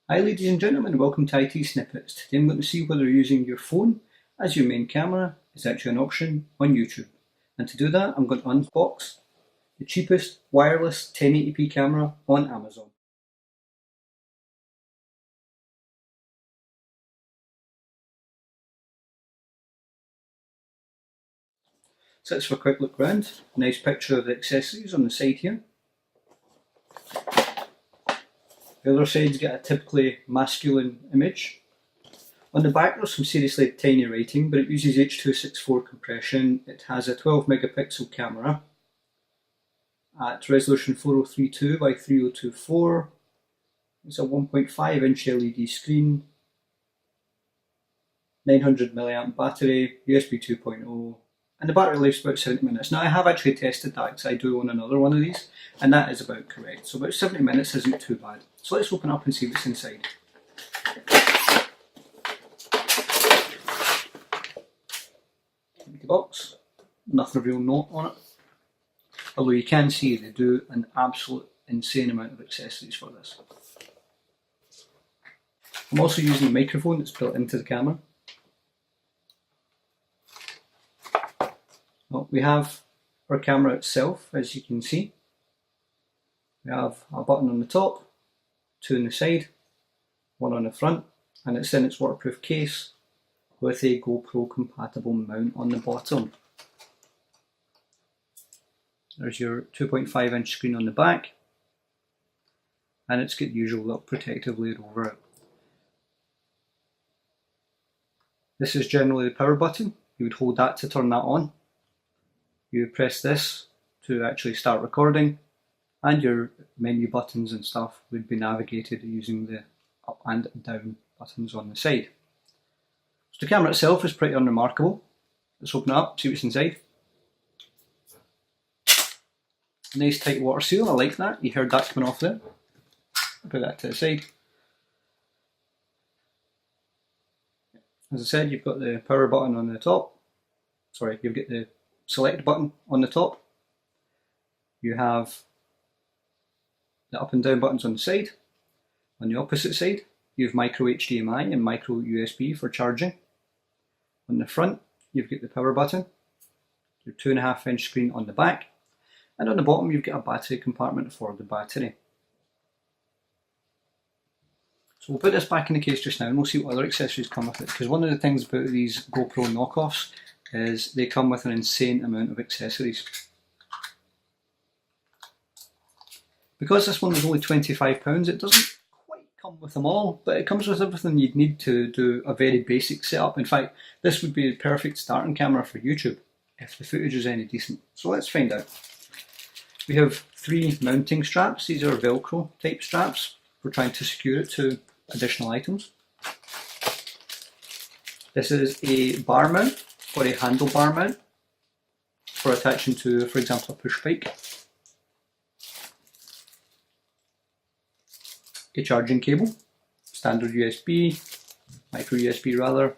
Hi ladies and gentlemen, welcome to IT Snippets. Today I'm going to see whether using your phone as your main camera is actually an option on YouTube. And to do that, I'm going to unbox the cheapest wireless 1080p camera on Amazon. So let's have a quick look around. Nice picture of the accessories on the side here. The other side's got a typically masculine image. On the back there's some seriously tiny writing, but it uses H.264 compression. It has a 12 megapixel camera at resolution 4032 by 3024. It's a 1.5 inch LED screen, 900 milliamp battery, USB 2.0, and the battery life's about 70 minutes. Now I have actually tested that because I do own another one of these, and that is about correct. So about 70 minutes isn't too bad. So let's open up and see what's inside. Empty box, nothing real note on it. Although you can see they do an absolute insane amount of accessories for this. I'm also using a microphone that's built into the camera. Well, we have our camera itself, as you can see. We have a button on the top, two on the side, one on the front, and it's in its waterproof case with a GoPro compatible mount on the bottom. There's your 2.5 inch screen on the back, and it's got the usual little protective layer over it. This is generally the power button. You would hold that to turn that on. You would press this to actually start recording, and your menu buttons and stuff would be navigated using the up and down buttons on the side. So the camera itself is pretty unremarkable. Let's open it up, see what's inside. Nice tight water seal, I like that. You heard that coming off there. Put that to the side. As I said, you've got the power button on the top. Sorry, you've got the select button on the top. You have the up and down buttons on the side. On the opposite side, you have micro HDMI and micro USB for charging. On the front, you've got the power button, your 2.5 inch screen on the back, and on the bottom you've got a battery compartment for the battery. So we'll put this back in the case just now and we'll see what other accessories come with it, because one of the things about these GoPro knockoffs is they come with an insane amount of accessories. Because this one is only £25, it doesn't quite come with them all, but it comes with everything you'd need to do a very basic setup. In fact, this would be the perfect starting camera for YouTube if the footage is any decent. So let's find out. We have 3 mounting straps. These are Velcro type straps. We're trying to secure it to additional items. This is a bar mount, or a handlebar mount, for attaching to, for example, a push bike. A charging cable, standard USB, micro USB rather.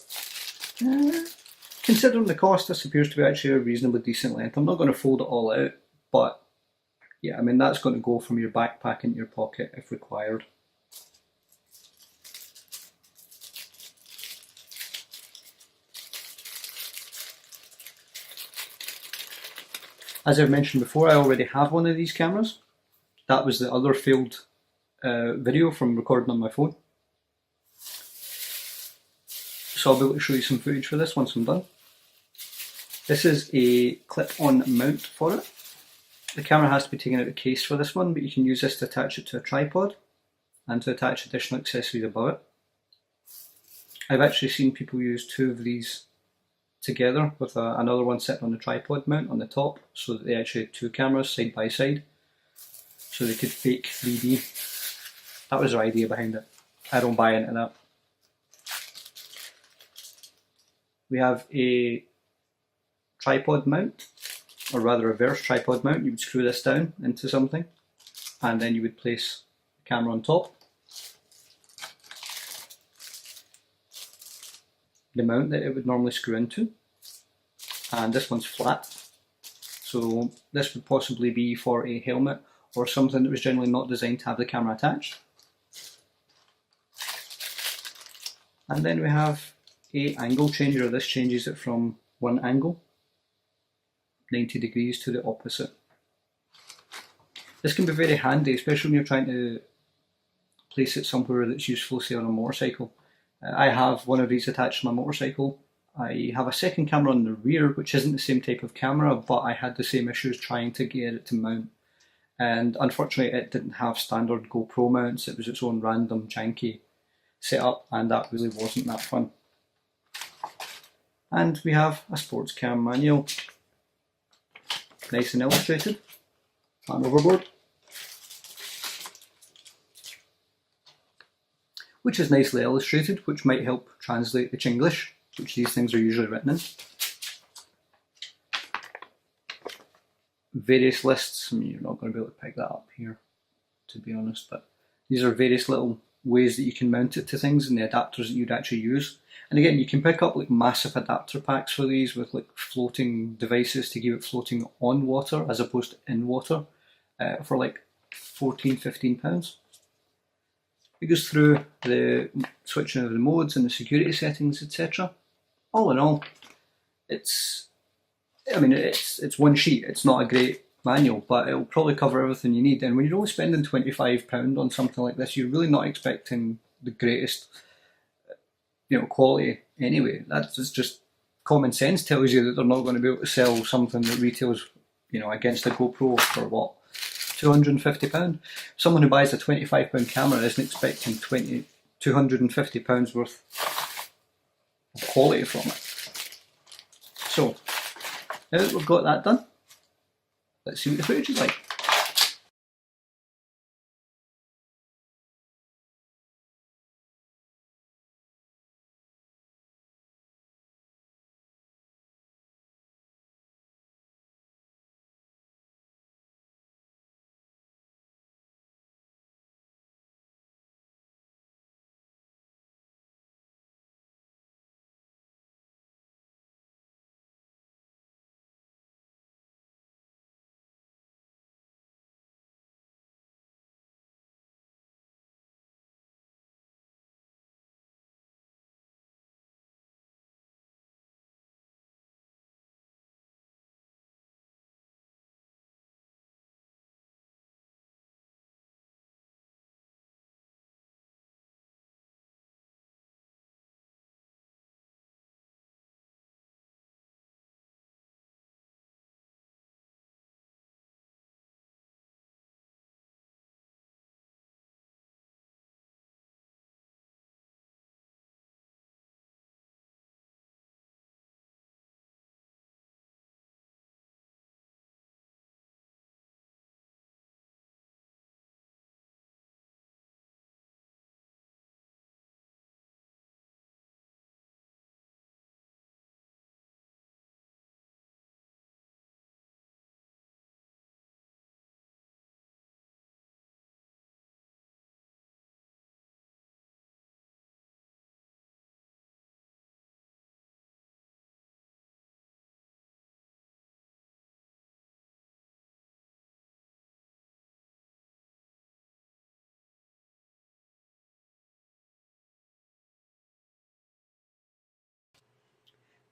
Considering the cost, this appears to be actually a reasonably decent length. I'm not going to fold it all out, but yeah, I mean that's going to go from your backpack into your pocket if required. As I've mentioned before, I already have one of these cameras. That was the other failed video from recording on my phone. So I'll be able to show you some footage for this once I'm done. This is a clip-on mount for it. The camera has to be taken out of the case for this one, but you can use this to attach it to a tripod and to attach additional accessories above it. I've actually seen people use 2 of these together with another one sitting on the tripod mount on the top, so that they actually had 2 cameras side by side, so they could fake 3D. That was their idea behind it. I don't buy into that. We have a tripod mount, or rather a reverse tripod mount. You would screw this down into something, and then you would place the camera on top. The mount that it would normally screw into, and this one's flat, so this would possibly be for a helmet or something that was generally not designed to have the camera attached. And then we have a angle changer. This changes it from one angle, 90 degrees, to the opposite. This can be very handy, especially when you're trying to place it somewhere that's useful, say on a motorcycle. I have one of these attached to my motorcycle. I have a second camera on the rear, which isn't the same type of camera, but I had the same issues trying to get it to mount. And unfortunately it didn't have standard GoPro mounts, it was its own random janky setup, and that really wasn't that fun. And we have a sports cam manual, nice and illustrated, and overboard, which is nicely illustrated, which might help translate the Chinglish, which these things are usually written in. Various lists. I mean, you're not going to be able to pick that up here, to be honest, but these are various little ways that you can mount it to things and the adapters that you'd actually use. And again, you can pick up like massive adapter packs for these with like floating devices to keep it floating on water as opposed to in water for like £14–15. It goes through the switching of the modes and the security settings, etc. All in all, it's one sheet. It's not a great manual, but it'll probably cover everything you need. And when you're only spending £25 on something like this, you're really not expecting the greatest, quality anyway. That's just common sense tells you that they're not going to be able to sell something that retails, against a GoPro for what, £250. Someone who buys a £25 camera isn't expecting £250 worth of quality from it. So now that we've got that done, let's see what the footage is like.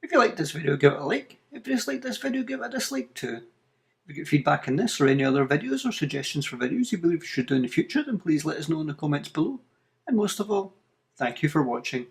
If you liked this video, give it a like. If you disliked this video, give it a dislike too. If you get feedback on this or any other videos or suggestions for videos you believe we should do in the future, then please let us know in the comments below. And most of all, thank you for watching.